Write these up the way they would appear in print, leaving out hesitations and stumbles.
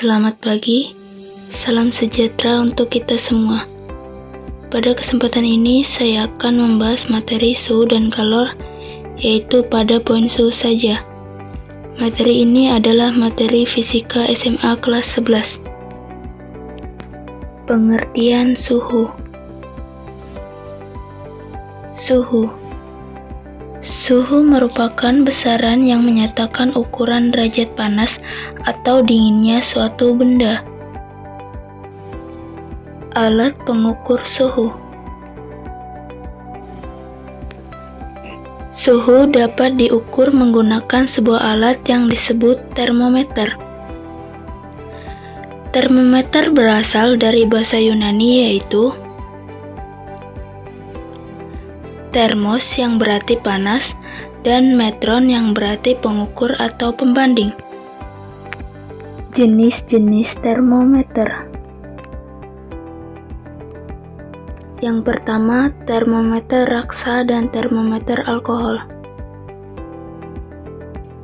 Selamat pagi, salam sejahtera untuk kita semua. Pada kesempatan ini saya akan membahas materi suhu dan kalor, yaitu pada poin suhu saja. Materi ini adalah materi fisika SMA kelas 11. Pengertian suhu. Suhu merupakan besaran yang menyatakan ukuran derajat panas atau dinginnya suatu benda. Alat pengukur suhu. Suhu dapat diukur menggunakan sebuah alat yang disebut termometer. Termometer berasal dari bahasa Yunani yaitu termos yang berarti panas dan metron yang berarti pengukur atau pembanding. Jenis-jenis termometer. Yang pertama, termometer raksa dan termometer alkohol.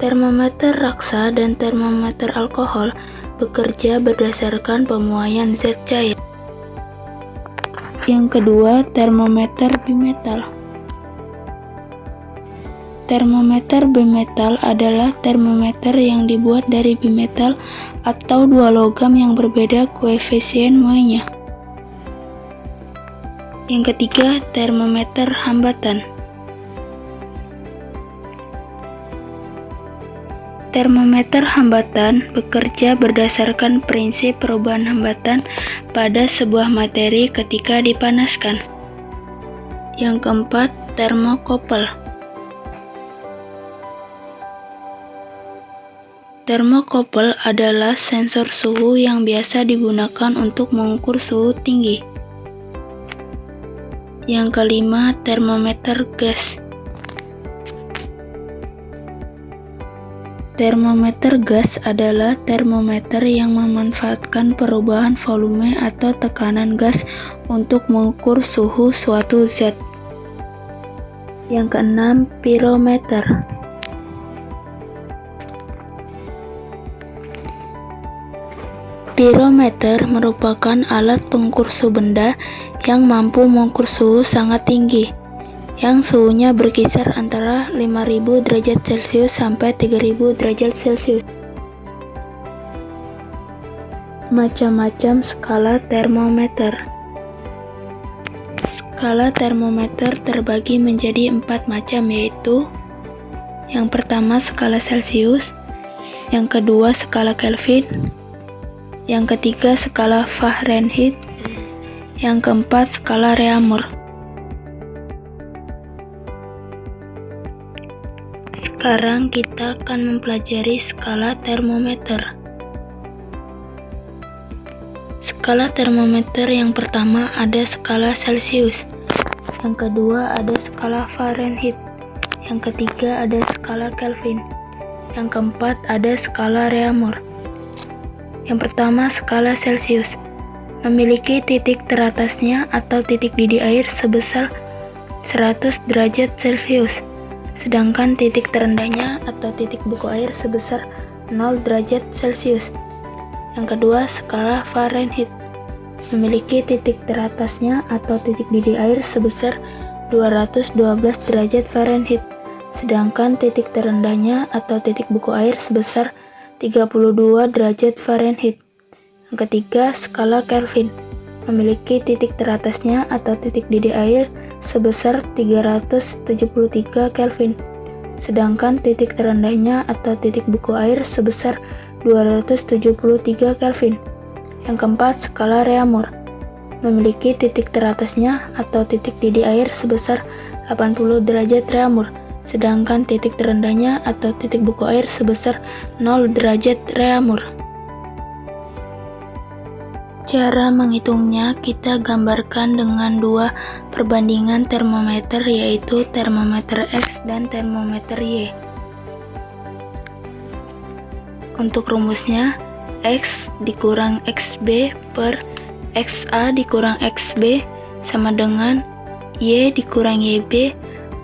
Termometer raksa dan termometer alkohol bekerja berdasarkan pemuaian zat cair. Yang kedua, termometer bimetal. Termometer bimetal adalah termometer yang dibuat dari bimetal atau dua logam yang berbeda koefisien muainya. Yang ketiga, termometer hambatan. Termometer hambatan bekerja berdasarkan prinsip perubahan hambatan pada sebuah materi ketika dipanaskan. Yang keempat, termokopel. Termokopel adalah sensor suhu yang biasa digunakan untuk mengukur suhu tinggi. Yang kelima, termometer gas. Termometer gas adalah termometer yang memanfaatkan perubahan volume atau tekanan gas untuk mengukur suhu suatu zat. Yang keenam, pirometer. Pirometer merupakan alat pengukur suhu benda yang mampu mengukur suhu sangat tinggi, yang suhunya berkisar antara 5000 derajat Celcius sampai 3000 derajat Celcius. Macam-macam skala termometer. Skala termometer terbagi menjadi 4 macam, yaitu yang pertama skala Celcius, yang kedua skala Kelvin, yang ketiga skala Fahrenheit, yang keempat skala Reaumur. Sekarang kita akan mempelajari skala termometer. Skala termometer yang pertama ada skala Celcius, yang kedua ada skala Fahrenheit, yang ketiga ada skala Kelvin, yang keempat ada skala Reaumur. Yang pertama, skala Celcius memiliki titik teratasnya atau titik didih air sebesar 100 derajat Celcius, sedangkan titik terendahnya atau titik buku air sebesar 0 derajat Celcius. Yang kedua, skala Fahrenheit memiliki titik teratasnya atau titik didih air sebesar 212 derajat Fahrenheit, sedangkan titik terendahnya atau titik buku air sebesar 32 derajat Fahrenheit. Yang ketiga, skala Kelvin memiliki titik teratasnya atau titik didih air sebesar 373 Kelvin, sedangkan titik terendahnya atau titik buku air sebesar 273 Kelvin. Yang keempat, skala Reaumur memiliki titik teratasnya atau titik didih air sebesar 80 derajat Reaumur, sedangkan titik terendahnya atau titik buku air sebesar 0 derajat Reaumur. Cara menghitungnya kita gambarkan dengan dua perbandingan termometer, yaitu termometer X dan termometer Y. Untuk rumusnya, X dikurang XB per XA dikurang XB sama dengan Y dikurang YB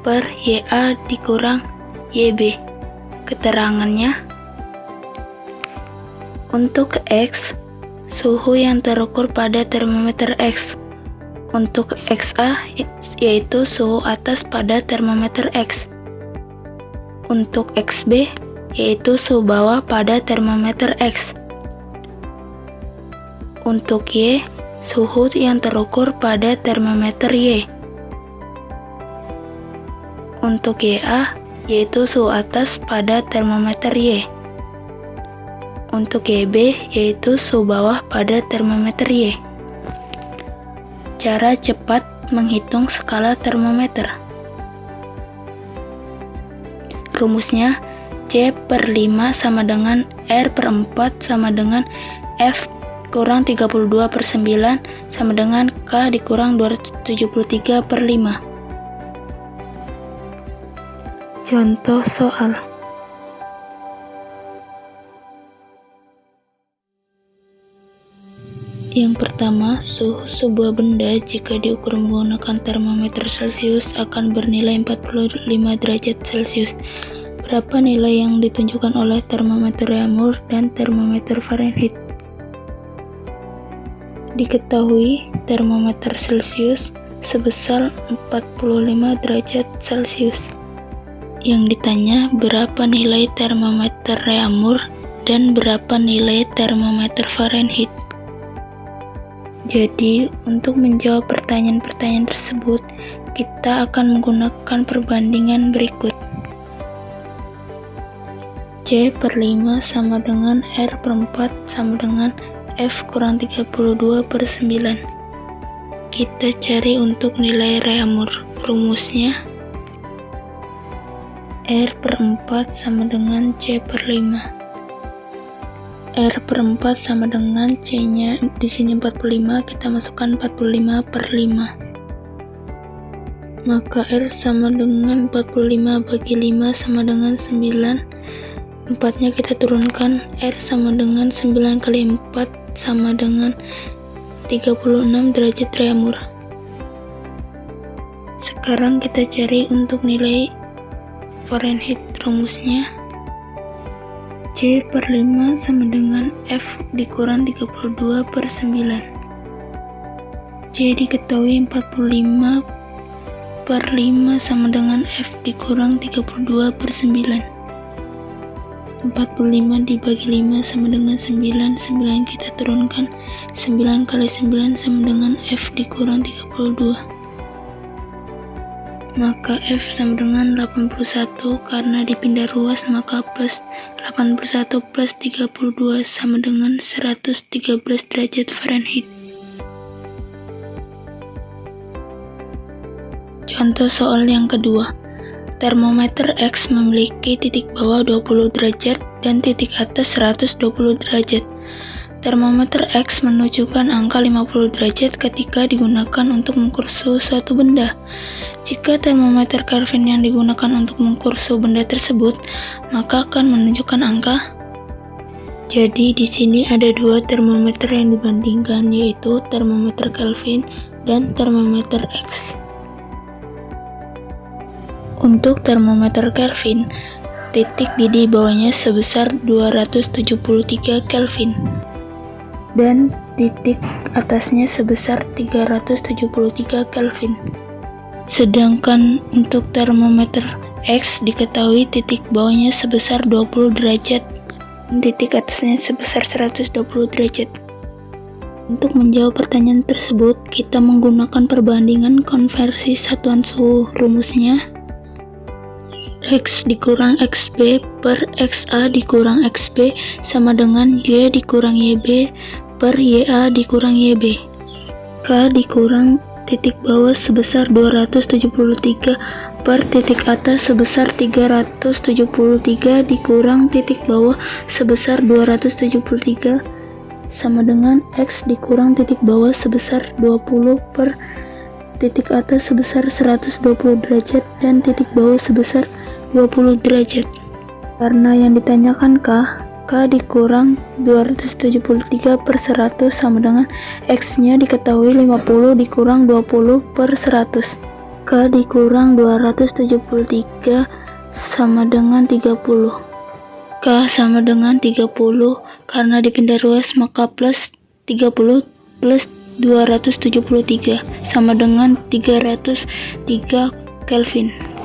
per YA dikurang YB. Keterangannya, Untuk X, suhu yang terukur pada termometer X. Untuk XA, yaitu suhu atas pada termometer X. Untuk XB, yaitu suhu bawah pada termometer X. Untuk Y, suhu yang terukur pada termometer Y. Untuk YA, yaitu suhu atas pada termometer Y. Untuk YB, yaitu suhu bawah pada termometer Y. Cara cepat menghitung skala termometer. Rumusnya, C/5 sama dengan R/4 sama dengan F kurang 32/9 sama dengan K dikurang 273/5. Contoh soal. Yang pertama, suhu sebuah benda jika diukur menggunakan termometer Celcius akan bernilai 45 derajat Celcius. Berapa nilai yang ditunjukkan oleh termometer Reaumur dan termometer Fahrenheit? Diketahui termometer Celcius sebesar 45 derajat Celcius. Yang ditanya berapa nilai termometer Reaumur dan berapa nilai termometer Fahrenheit. Jadi, untuk menjawab pertanyaan-pertanyaan tersebut, kita akan menggunakan perbandingan berikut. C/5 sama dengan R/4 sama dengan F kurang 32/9. Kita cari untuk nilai Reaumur. Rumusnya, R/4 sama dengan C/5. R/4 sama dengan C-nya di sini 45, kita masukkan 45/5. Maka R sama dengan 45 bagi 5 sama dengan 9. 4-nya kita turunkan, R sama dengan 9 kali 4 sama dengan 36 derajat Reaumur. Sekarang kita cari untuk nilai Fahrenheit. Rumusnya, C/5 sama dengan F dikurang 32/9. C diketahui 45/5 sama dengan F dikurang 32/9. 45 dibagi 5 sama dengan 9. 9 kita turunkan, 9 kali 9 sama dengan F dikurang 32. Maka F sama dengan 81, karena dipindah ruas maka plus 81 plus 32 sama dengan 113 derajat Fahrenheit. Contoh soal yang kedua. Termometer X memiliki titik bawah 20 derajat dan titik atas 120 derajat. Termometer X menunjukkan angka 50 derajat ketika digunakan untuk mengukur suhu suatu benda. Jika termometer Kelvin yang digunakan untuk mengukur suhu benda tersebut, maka akan menunjukkan angka. Jadi di sini ada dua termometer yang dibandingkan, yaitu termometer Kelvin dan termometer X. Untuk termometer Kelvin, titik di bawahnya sebesar 273 Kelvin dan titik atasnya sebesar 373 Kelvin. Sedangkan untuk termometer X diketahui titik bawahnya sebesar 20 derajat dan titik atasnya sebesar 120 derajat. Untuk menjawab pertanyaan tersebut, kita menggunakan perbandingan konversi satuan suhu. Rumusnya, X dikurang XB per XA dikurang XB sama dengan Y dikurang YB per YA dikurang YB. K dikurang titik bawah sebesar 273 per titik atas sebesar 373 dikurang titik bawah sebesar 273 sama dengan X dikurang titik bawah sebesar 20 per titik atas sebesar 120 derajat dan titik bawah sebesar 20 derajat. Karena yang ditanyakan K dikurang 273 per 100 sama dengan X-nya diketahui 50 dikurang 20 per 100. K dikurang 273 sama dengan 30. K sama dengan 30 Karena dipindah ruas, maka plus 30 plus 273 sama dengan 303 Kelvin.